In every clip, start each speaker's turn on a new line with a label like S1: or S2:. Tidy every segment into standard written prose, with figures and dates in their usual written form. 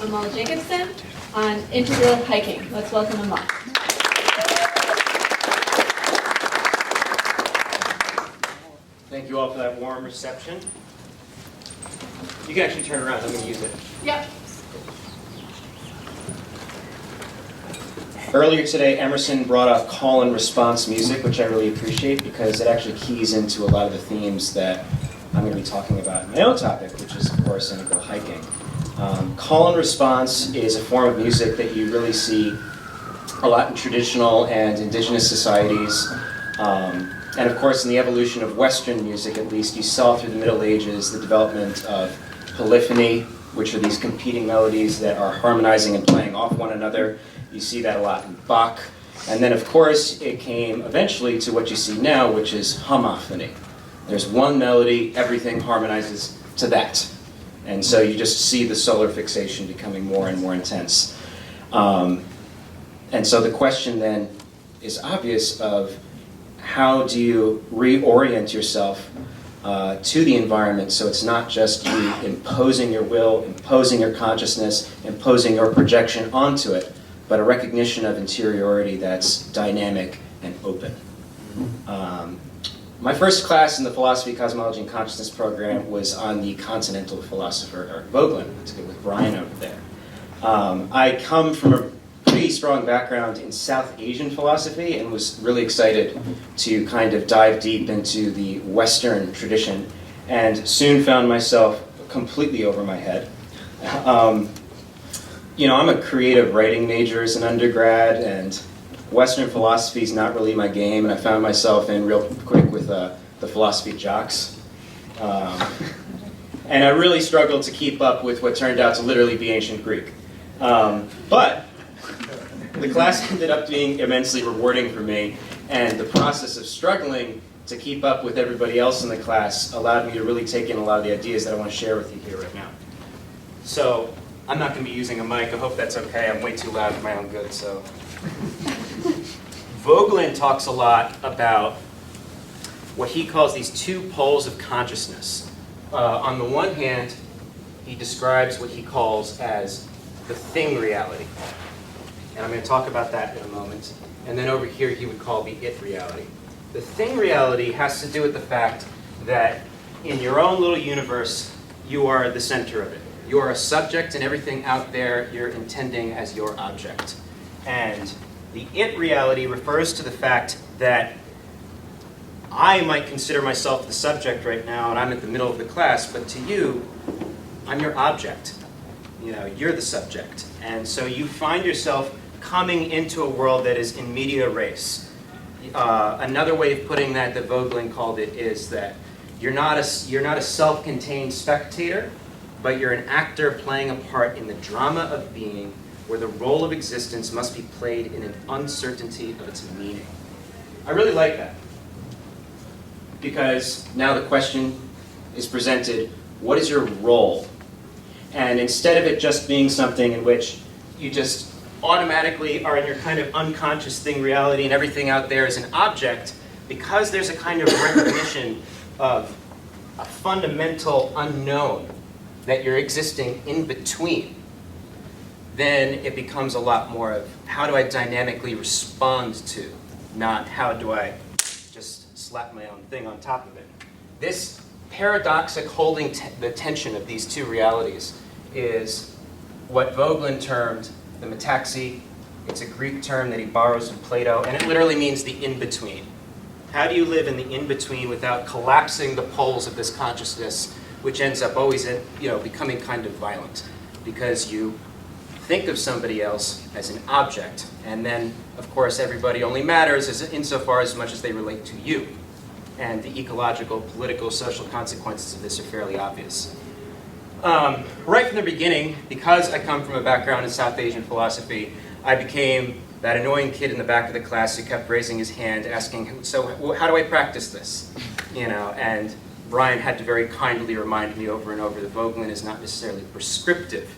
S1: Amal Jacobson on integral hiking. Let's welcome Amal.
S2: Thank you all for that warm reception. You can actually turn around. I'm going to use it.
S1: Yep.
S2: Earlier today, Emerson brought up call and response music, which I really appreciate because it actually keys into a lot of the themes that I'm going to be talking about in my own topic, which is, of course, integral hiking. Call and response is a form of music that you really see a lot in traditional and indigenous societies. And of course, in the evolution of Western music, at least, you saw through the Middle Ages the development of polyphony, which are these competing melodies that are harmonizing and playing off one another. You see that a lot in Bach. And then, of course, it came eventually to what you see now, which is homophony. There's one melody, everything harmonizes to that. And so you just see the solar fixation becoming more and more intense. And so the question then is obvious of how do you reorient yourself to the environment so it's not just you imposing your will, imposing your consciousness, imposing your projection onto it, but a recognition of interiority that's dynamic and open. My first class in the Philosophy, Cosmology, and Consciousness program was on the continental philosopher Eric Voegelin. I took it with Brian over there. I come from a pretty strong background in South Asian philosophy and was really excited to kind of dive deep into the Western tradition and soon found myself completely over my head. I'm a creative writing major as an undergrad, and Western philosophy is not really my game, and I found myself in real quick with the philosophy jocks. And I really struggled to keep up with what turned out to literally be ancient Greek. But the class ended up being immensely rewarding for me, and the process of struggling to keep up with everybody else in the class allowed me to really take in a lot of the ideas that I want to share with you here right now. So, I'm not going to be using a mic. I hope that's okay. I'm way too loud for my own good, so. Voegelin talks a lot about what he calls these two poles of consciousness. On the one hand, he describes what he calls as the thing reality. And I'm going to talk about that in a moment. And then over here, he would call the it reality. The thing reality has to do with the fact that in your own little universe, you are the center of it. You are a subject, and everything out there you're intending as your object. And the it reality refers to the fact that I might consider myself the subject right now, and I'm at the middle of the class, but to you, I'm your object. You're the subject. And so you find yourself coming into a world that is in media res. Another way of putting that Voegelin called it is that you're not a self-contained spectator, but you're an actor playing a part in the drama of being, where the role of existence must be played in an uncertainty of its meaning. I really like that, because now the question is presented, what is your role? And instead of it just being something in which you just automatically are in your kind of unconscious thing reality and everything out there is an object, because there's a kind of recognition of a fundamental unknown that you're existing in between, then it becomes a lot more of how do I dynamically respond to, not how do I just slap my own thing on top of it. This paradoxic holding the tension of these two realities is what Voegelin termed the metaxy. It's a Greek term that he borrows from Plato, and it literally means the in-between. How do you live in the in-between without collapsing the poles of this consciousness, which ends up always becoming kind of violent, because you think of somebody else as an object, and then, of course, everybody only matters insofar as much as they relate to you. And the ecological, political, social consequences of this are fairly obvious. Right from the beginning, because I come from a background in South Asian philosophy, I became that annoying kid in the back of the class who kept raising his hand, asking, so how do I practice this? And Brian had to very kindly remind me over and over that Voegelin is not necessarily prescriptive,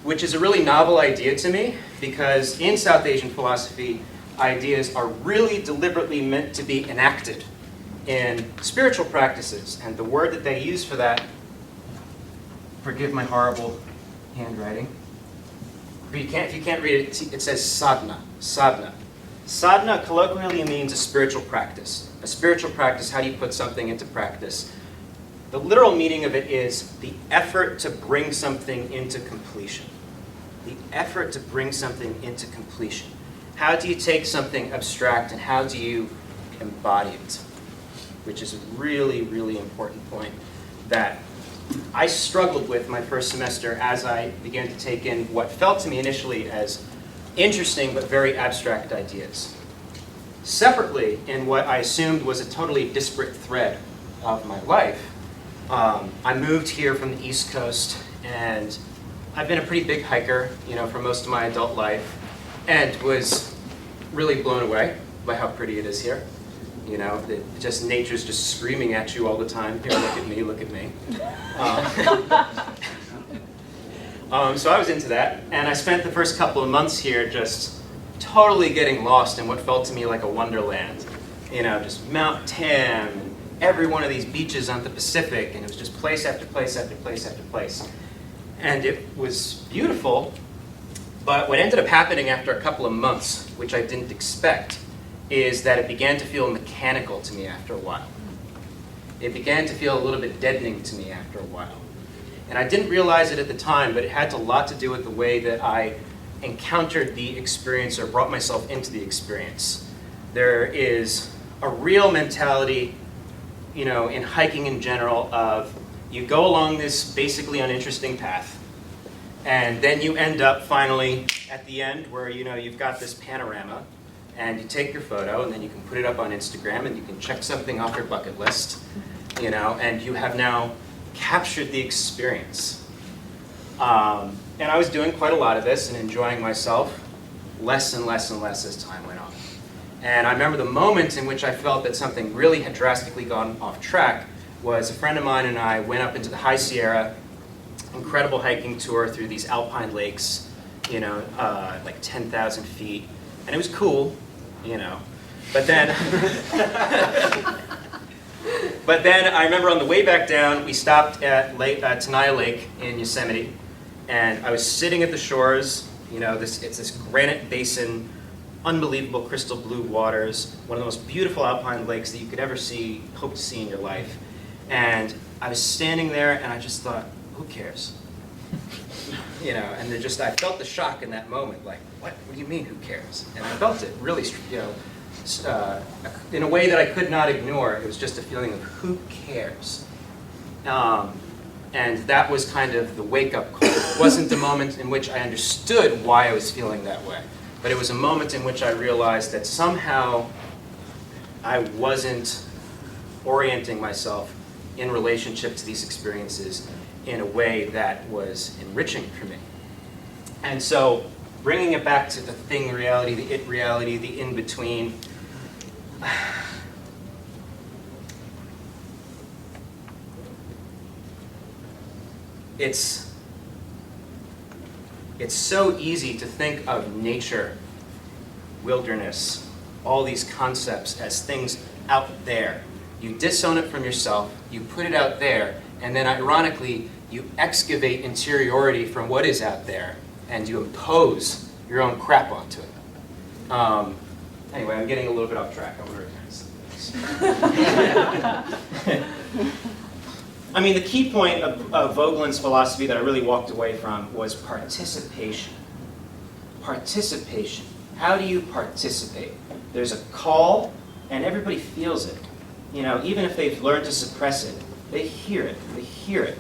S2: which is a really novel idea to me, because in South Asian philosophy, ideas are really deliberately meant to be enacted in spiritual practices. And the word that they use for that, forgive my horrible handwriting, if you can't read it, it says sadhana. Sadhana. Sadhana colloquially means a spiritual practice. A spiritual practice, how do you put something into practice? The literal meaning of it is the effort to bring something into completion. The effort to bring something into completion. How do you take something abstract and how do you embody it? Which is a really, really important point that I struggled with my first semester as I began to take in what felt to me initially as interesting but very abstract ideas. Separately, in what I assumed was a totally disparate thread of my life, I moved here from the East Coast, and I've been a pretty big hiker, for most of my adult life, and was really blown away by how pretty it is here. Just nature's just screaming at you all the time. Here, look at me, look at me. So I was into that, and I spent the first couple of months here just totally getting lost in what felt to me like a wonderland. Just Mount Tam, and every one of these beaches on the Pacific, and it was just place after place after place after place. And it was beautiful, but what ended up happening after a couple of months, which I didn't expect, is that it began to feel mechanical to me after a while. It began to feel a little bit deadening to me after a while. And I didn't realize it at the time, but it had a lot to do with the way that I encountered the experience or brought myself into the experience. There is a real mentality, in hiking in general of you go along this basically uninteresting path, and then you end up finally at the end where you've got this panorama, and you take your photo, and then you can put it up on Instagram, and you can check something off your bucket list, and you have now captured the experience. And I was doing quite a lot of this and enjoying myself less and less and less as time went on. And I remember the moment in which I felt that something really had drastically gone off track was a friend of mine and I went up into the High Sierra, incredible hiking tour through these alpine lakes, like 10,000 feet. And it was cool, But then, I remember on the way back down, we stopped at Tenaya Lake in Yosemite, and I was sitting at the shores. It's this granite basin, unbelievable crystal blue waters, one of the most beautiful alpine lakes that you could ever hope to see in your life. And I was standing there, and I just thought, who cares? And I felt the shock in that moment, like, what do you mean, who cares? And I felt it really, in a way that I could not ignore. It was just a feeling of who cares? And that was kind of the wake-up call. It wasn't the moment in which I understood why I was feeling that way, but it was a moment in which I realized that somehow I wasn't orienting myself in relationship to these experiences in a way that was enriching for me. And so bringing it back to the thing reality, the it reality, the in-between, it's so easy to think of nature, wilderness, all these concepts as things out there. You disown it from yourself, you put it out there, and then ironically, you excavate interiority from what is out there, and you impose your own crap onto it. Anyway, I'm getting a little bit off track. I want to return. I mean, the key point of Voegelin's philosophy that I really walked away from was participation. Participation. How do you participate? There's a call, and everybody feels it. Even if they've learned to suppress it, they hear it. They hear it.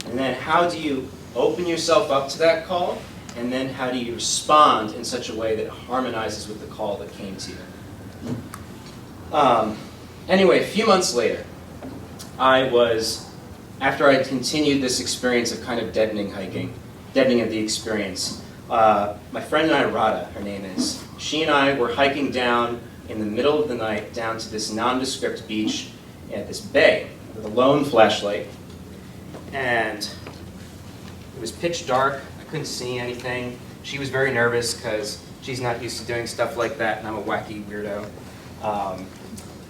S2: And then how do you open yourself up to that call? And then how do you respond in such a way that harmonizes with the call that came to you? Anyway, a few months later, after I had continued this experience of kind of deadening of the experience, my friend and I, Radha, her name is, she and I were hiking down in the middle of the night down to this nondescript beach at this bay with a lone flashlight. And it was pitch dark. I couldn't see anything. She was very nervous because she's not used to doing stuff like that, and I'm a wacky weirdo.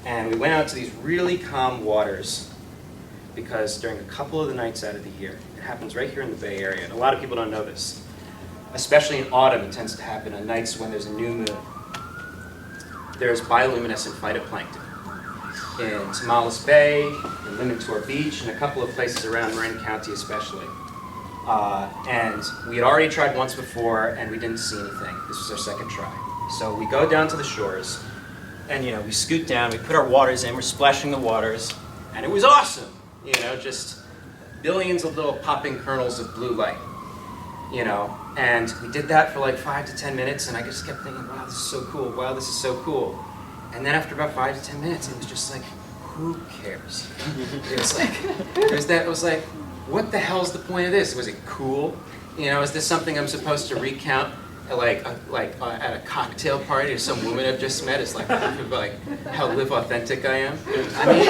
S2: And we went out to these really calm waters because during a couple of the nights out of the year, it happens right here in the Bay Area, and a lot of people don't know this, especially in autumn, it tends to happen on nights when there's a new moon. There's bioluminescent phytoplankton in Tomales Bay, in Limantour Beach, and a couple of places around Marin County especially. And we had already tried once before, and we didn't see anything. This was our second try. So we go down to the shores, and we scoot down, we put our waters in, we're splashing the waters, and it was awesome. Just billions of little popping kernels of blue light. And we did that for like 5 to 10 minutes, and I just kept thinking, wow, this is so cool, wow, this is so cool. And then after about 5 to 10 minutes, it was just like, who cares? It was like, what the hell's the point of this? Was it cool? Is this something I'm supposed to recount at at a cocktail party to some woman I've just met? It's like proof of how live authentic I am. I mean,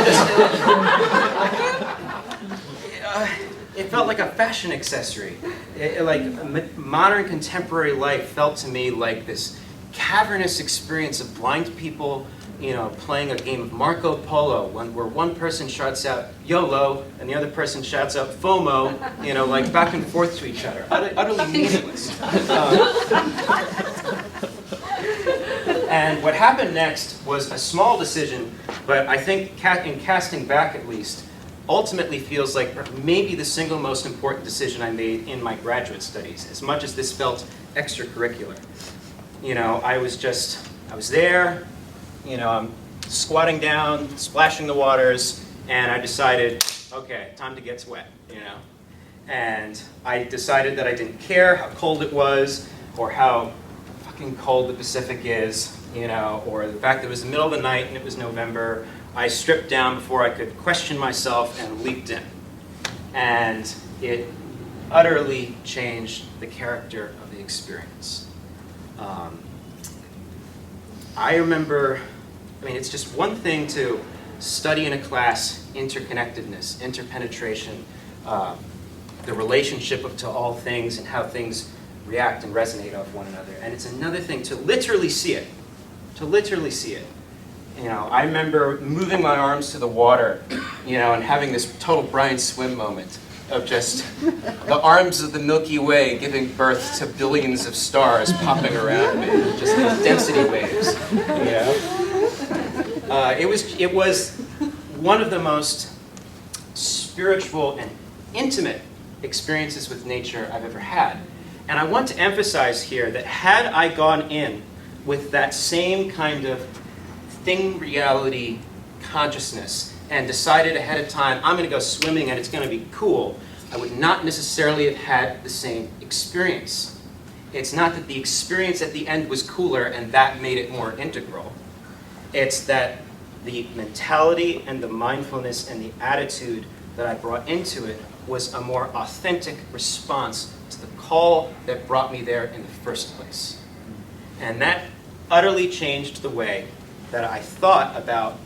S2: it felt like a fashion accessory. Modern contemporary life felt to me like this cavernous experience of blind people, playing a game of Marco Polo, where one person shouts out YOLO and the other person shouts out FOMO, back and forth to each other. Utterly meaningless. And what happened next was a small decision, but I think in casting back at least, ultimately feels like maybe the single most important decision I made in my graduate studies, as much as this felt extracurricular. I was there, I'm squatting down, splashing the waters, and I decided, okay, time to get wet, And I decided that I didn't care how cold it was, or how fucking cold the Pacific is, or the fact that it was the middle of the night and it was November. I stripped down before I could question myself and leaped in. And it utterly changed the character of the experience. I remember, it's just one thing to study in a class interconnectedness, interpenetration, the relationship to all things and how things react and resonate off one another. And it's another thing to literally see it, I remember moving my arms to the water, and having this total Brian Swim moment of just the arms of the Milky Way giving birth to billions of stars popping around me, just these density waves. It was one of the most spiritual and intimate experiences with nature I've ever had. And I want to emphasize here that had I gone in with that same kind of thing reality consciousness and decided ahead of time, I'm going to go swimming and it's going to be cool, I would not necessarily have had the same experience. It's not that the experience at the end was cooler and that made it more integral. It's that the mentality and the mindfulness and the attitude that I brought into it was a more authentic response to the call that brought me there in the first place. And that utterly changed the way that I thought about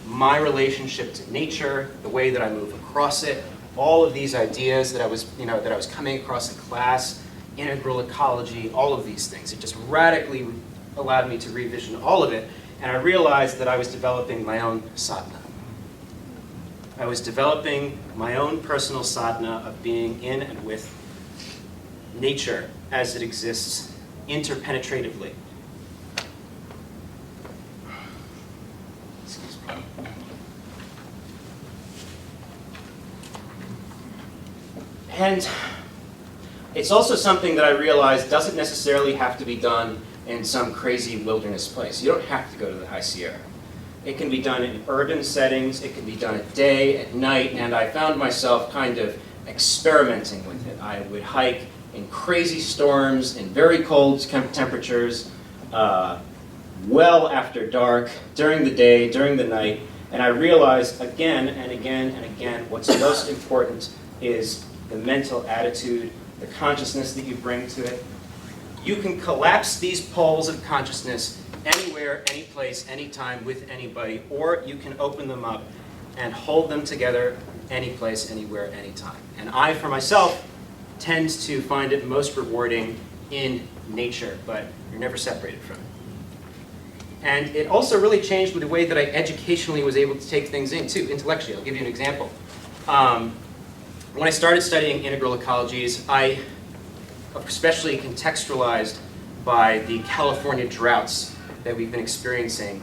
S2: my relationship to nature, the way that I move across it, all of these ideas that I was coming across in class, integral ecology, all of these things. It just radically allowed me to revision all of it, and I realized that I was developing my own sadhana. I was developing my own personal sadhana of being in and with nature as it exists interpenetratively. And it's also something that I realized doesn't necessarily have to be done in some crazy wilderness place. You don't have to go to the High Sierra. It can be done in urban settings, it can be done at day, at night, and I found myself kind of experimenting with it. I would hike in crazy storms, in very cold temperatures, well after dark, during the day, during the night, and I realized again and again and again what's most important is the mental attitude, the consciousness that you bring to it. You can collapse these poles of consciousness anywhere, any place, anytime, with anybody, or you can open them up and hold them together any place, anywhere, anytime. And I, for myself, tend to find it most rewarding in nature, but you're never separated from it. And it also really changed with the way that I educationally was able to take things in, too, intellectually. I'll give you an example. When I started studying integral ecologies, I especially contextualized by the California droughts that we've been experiencing,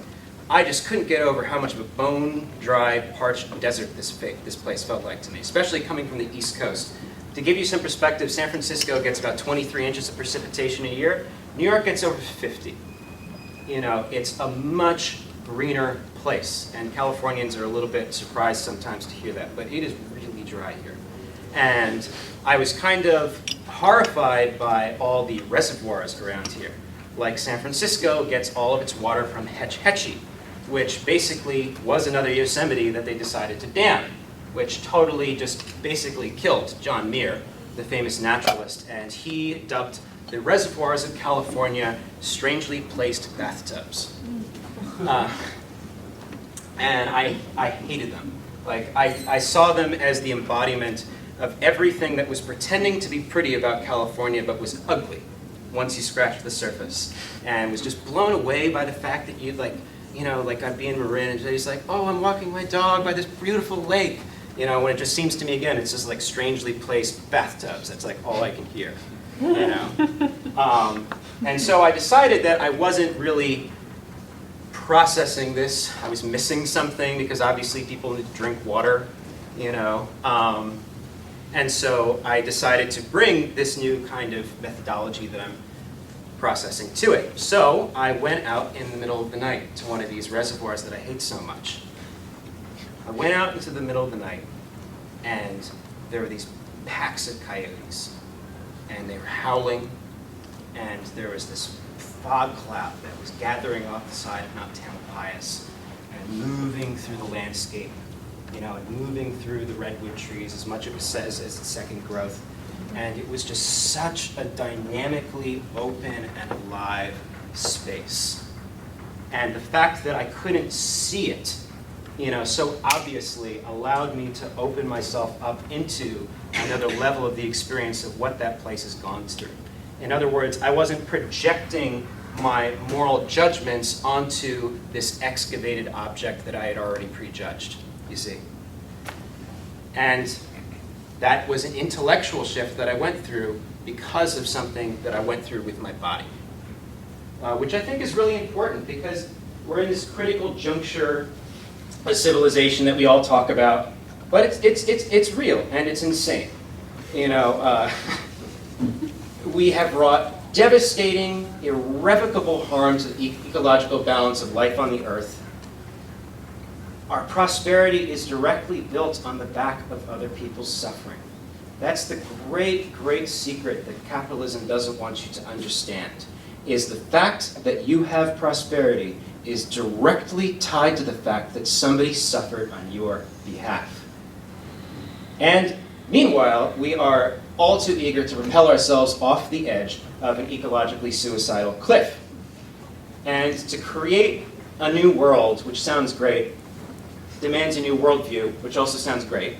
S2: I just couldn't get over how much of a bone-dry, parched desert this place felt like to me, especially coming from the East Coast. To give you some perspective, San Francisco gets about 23 inches of precipitation a year. New York gets over 50. You know, it's a much greener place, and Californians are a little bit surprised sometimes to hear that, but it is really dry here. And I was kind of horrified by all the reservoirs around here. Like San Francisco gets all of its water from Hetch Hetchy, which basically was another Yosemite that they decided to dam, which totally just basically killed John Muir, the famous naturalist, and he dubbed the reservoirs of California strangely placed bathtubs. And I hated them. Like, I saw them as the embodiment of everything that was pretending to be pretty about California but was ugly once you scratched the surface, and was just blown away by the fact that you'd like I'd be in Marin and he's like, oh, I'm walking my dog by this beautiful lake. You know, when it just seems to me, again, it's just like strangely placed bathtubs. That's like all I can hear, you know. And so I decided that I wasn't really processing this. I was missing something because obviously people need to drink water, you know. And so I decided to bring this new kind of methodology that I'm processing to it. So I went out in the middle of the night to one of these reservoirs that I hate so much. I went out into the middle of the night, and there were these packs of coyotes, and they were howling, and there was this fog cloud that was gathering off the side of Mount Tamalpais and moving through the landscape, you know, and moving through the redwood trees as much as it says as the second growth. And it was just such a dynamically open and alive space. And the fact that I couldn't see it, you know, so obviously allowed me to open myself up into another level of the experience of what that place has gone through. In other words, I wasn't projecting my moral judgments onto this excavated object that I had already prejudged, you see. And that was an intellectual shift that I went through because of something that I went through with my body, which I think is really important because we're in this critical juncture of civilization that we all talk about, but it's real and it's insane. You know, we have wrought devastating, irrevocable harm to the ecological balance of life on the earth. Our prosperity is directly built on the back of other people's suffering. That's the great, great secret that capitalism doesn't want you to understand, is the fact that you have prosperity is directly tied to the fact that somebody suffered on your behalf. And meanwhile, we are all too eager to propel ourselves off the edge of an ecologically suicidal cliff. And to create a new world, which sounds great, demands a new worldview, which also sounds great.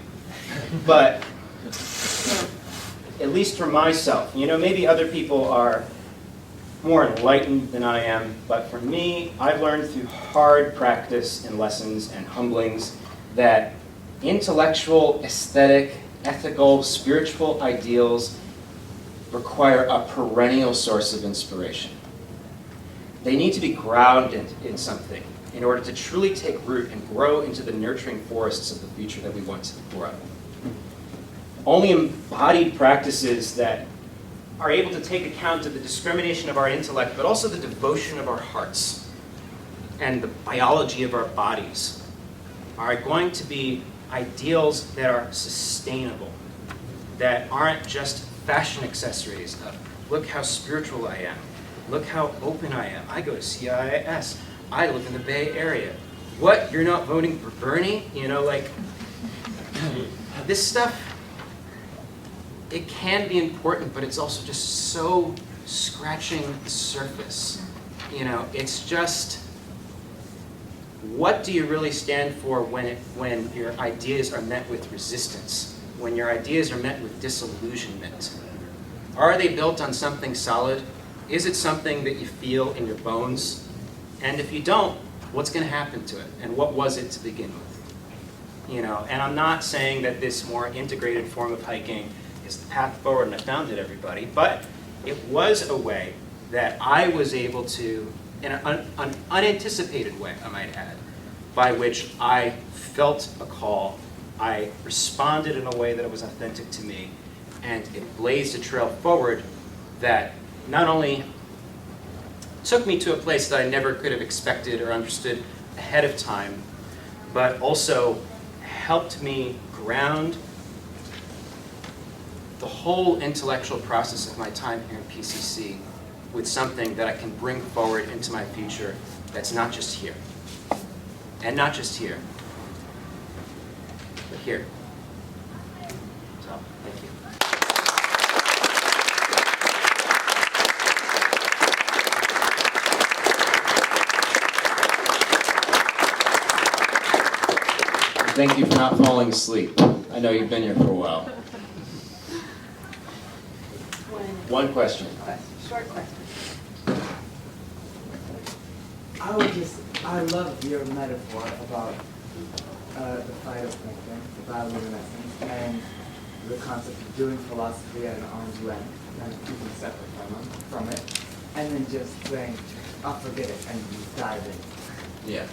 S2: But at least for myself, you know, maybe other people are more enlightened than I am, but for me, I've learned through hard practice and lessons and humblings that intellectual, aesthetic, ethical, spiritual ideals require a perennial source of inspiration. They need to be grounded in something in order to truly take root and grow into the nurturing forests of the future that we want to grow. Only embodied practices that are able to take account of the discrimination of our intellect, but also the devotion of our hearts and the biology of our bodies, are going to be ideals that are sustainable, that aren't just fashion accessories of, look how spiritual I am, look how open I am, I go to CIIS, I live in the Bay Area. What, you're not voting for Bernie? You know, like, this stuff, it can be important, but it's also just so scratching the surface. You know, it's just, what do you really stand for when your ideas are met with resistance? When your ideas are met with disillusionment? Are they built on something solid? Is it something that you feel in your bones? And if you don't, what's going to happen to it? And what was it to begin with? You know, and I'm not saying that this more integrated form of hiking is the path forward and I found it, everybody, but it was a way that I was able to, in an unanticipated way, I might add, by which I felt a call, I responded in a way that was authentic to me, and it blazed a trail forward that not only took me to a place that I never could have expected or understood ahead of time, but also helped me ground the whole intellectual process of my time here in PCC with something that I can bring forward into my future that's not just here. And not just here, but here. So, thank you.
S3: Thank you for not falling asleep. I know you've been here for a while. One question.
S1: Short question.
S4: I love your metaphor about the phytoplankton, the bioluminescence, and the concept of doing philosophy at an arm's length, and keeping separate from it, and then just saying, "I'll forget it," and you dive in.
S3: Yeah.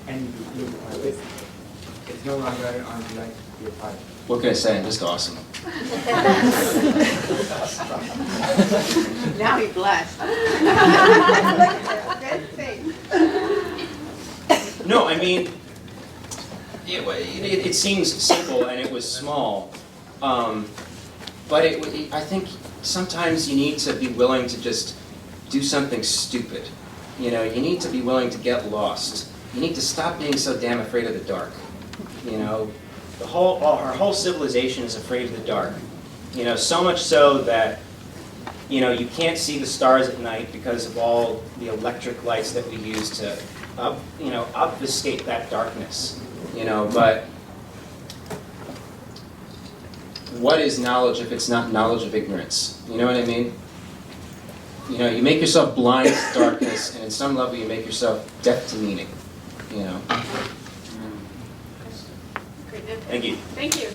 S4: And you are this. It's no longer at an arm's length, you're part of it.
S3: What can I say? I'm just awesome.
S5: Now he blushed. Good thing.
S2: No, I mean, it seems simple and it was small, but I think sometimes you need to be willing to just do something stupid. You know, you need to be willing to get lost. You need to stop being so damn afraid of the dark. You know, our whole civilization is afraid of the dark. You know, so much so that, you know, you can't see the stars at night because of all the electric lights that we use to, obfuscate that darkness. You know, but what is knowledge if it's not knowledge of ignorance? You know what I mean? You know, you make yourself blind to darkness, and in some level you make yourself deaf to meaning. You know.
S1: Great.
S2: Thank you.
S1: Thank you.